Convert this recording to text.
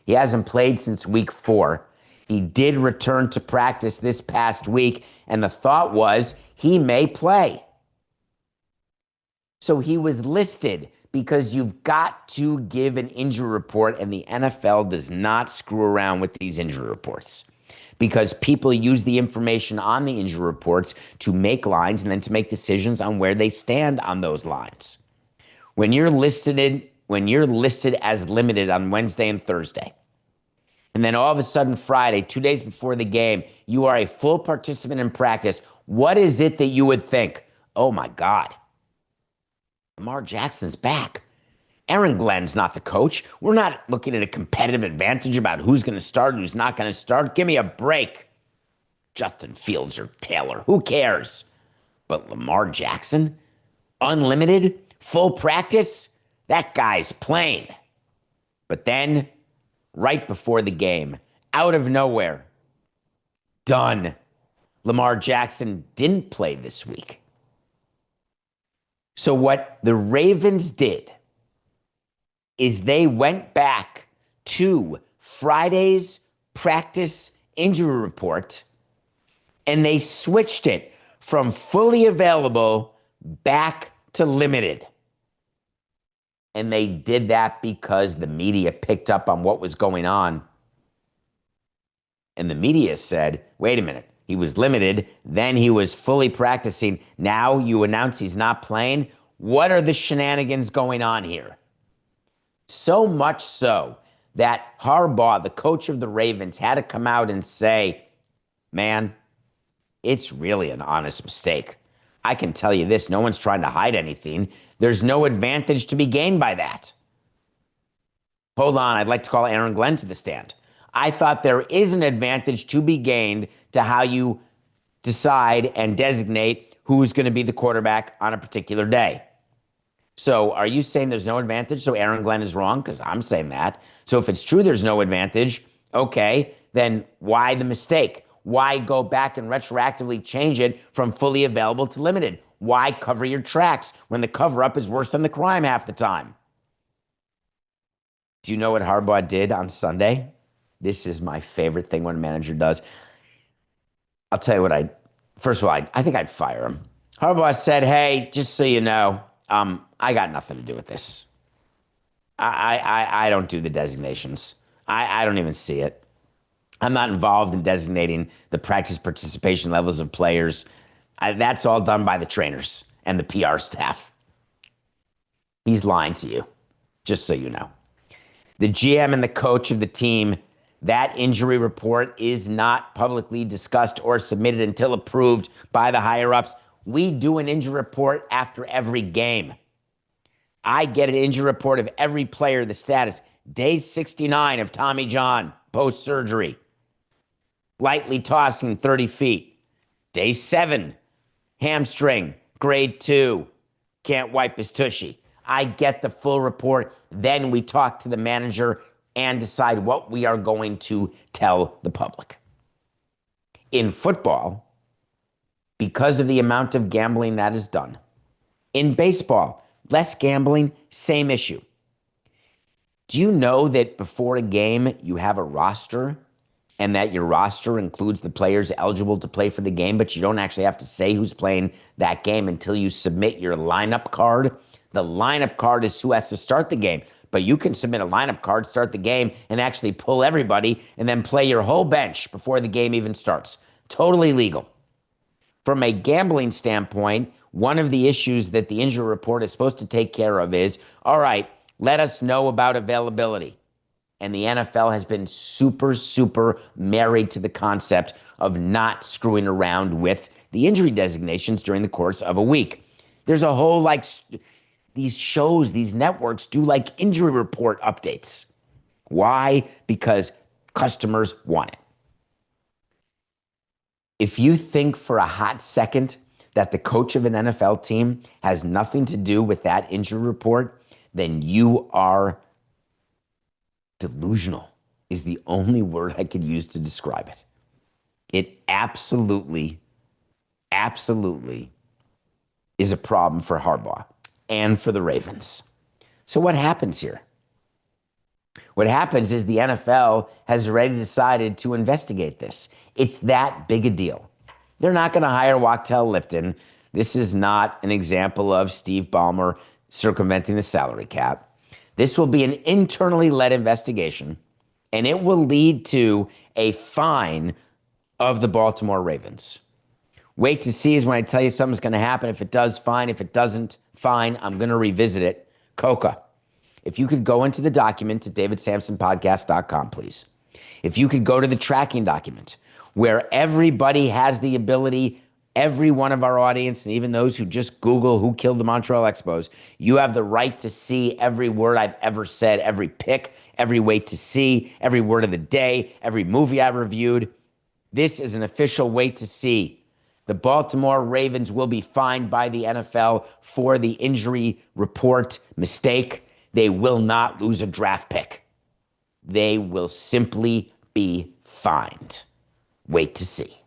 He hasn't played since week 4. He did return to practice this past week, and the thought was he may play. So he was listed because you've got to give an injury report, and the NFL does not screw around with these injury reports because people use the information on the injury reports to make lines and then to make decisions on where they stand on those lines. When you're listed as limited on Wednesday and Thursday, and then all of a sudden Friday, 2 days before the game, you are a full participant in practice, what is it that you would think? Oh my God, Lamar Jackson's back. Aaron Glenn's not the coach. We're not looking at a competitive advantage about who's going to start and who's not going to start. Give me a break. Justin Fields or Taylor, who cares? But Lamar Jackson, unlimited, full practice, that guy's playing. But then, right before the game, out of nowhere, done. Lamar Jackson didn't play this week. So what the Ravens did is they went back to Friday's practice injury report and they switched it from fully available back to limited. And they did that because the media picked up on what was going on. And the media said, wait a minute, he was limited, then he was fully practicing. Now you announce he's not playing. What are the shenanigans going on here? So much so that Harbaugh, the coach of the Ravens, had to come out and say, man, it's really an honest mistake. I can tell you this, no one's trying to hide anything. There's no advantage to be gained by that. Hold on, I'd like to call Aaron Glenn to the stand. I thought there is an advantage to be gained to how you decide and designate who's going to be the quarterback on a particular day. So are you saying there's no advantage, so Aaron Glenn is wrong? Because I'm saying that. So if it's true there's no advantage, okay, then why the mistake? Why go back and retroactively change it from fully available to limited? Why cover your tracks when the cover-up is worse than the crime half the time? Do you know what Harbaugh did on Sunday? This is my favorite thing when a manager does. I'll tell you what first of all, I think I'd fire him. Harbaugh said, hey, just so you know, I got nothing to do with this. I don't do the designations. I don't even see it. I'm not involved in designating the practice participation levels of players. That's all done by the trainers and the PR staff. He's lying to you, just so you know. The GM and the coach of the team, that injury report is not publicly discussed or submitted until approved by the higher-ups. We do an injury report after every game. I get an injury report of every player, the status. Day 69 of Tommy John, post-surgery. Lightly tossing 30 feet. Day 7, hamstring, grade 2. Can't wipe his tushy. I get the full report. Then we talk to the manager and decide what we are going to tell the public. In football, because of the amount of gambling that is done. In baseball, less gambling, same issue. Do you know that before a game, you have a roster and that your roster includes the players eligible to play for the game, but you don't actually have to say who's playing that game until you submit your lineup card? The lineup card is who has to start the game, but you can submit a lineup card, start the game, and actually pull everybody and then play your whole bench before the game even starts. Totally legal. From a gambling standpoint, one of the issues that the injury report is supposed to take care of is, all right, let us know about availability. And the NFL has been super married to the concept of not screwing around with the injury designations during the course of a week. There's a whole, these shows, these networks do injury report updates. Why? Because customers want it. If you think for a hot second that the coach of an NFL team has nothing to do with that injury report, then you are delusional, is the only word I could use to describe it. It absolutely is a problem for Harbaugh and for the Ravens. So what happens here? What happens is the NFL has already decided to investigate this. It's that big a deal. They're not going to hire Wachtell Lipton. This is not an example of Steve Ballmer circumventing the salary cap. This will be an internally led investigation, and it will lead to a fine of the Baltimore Ravens. Wait to see is when I tell you something's going to happen. If it does, fine. If it doesn't, fine. I'm going to revisit it. Coca, if you could go into the document at davidsamsonpodcast.com, please. If you could go to the tracking document where everybody has the ability, every one of our audience, and even those who just Google who killed the Montreal Expos, you have the right to see every word I've ever said, every pick, every wait to see, every word of the day, every movie I've reviewed. This is an official wait to see. The Baltimore Ravens will be fined by the NFL for the injury report mistake. They will not lose a draft pick. They will simply be fined. Wait to see.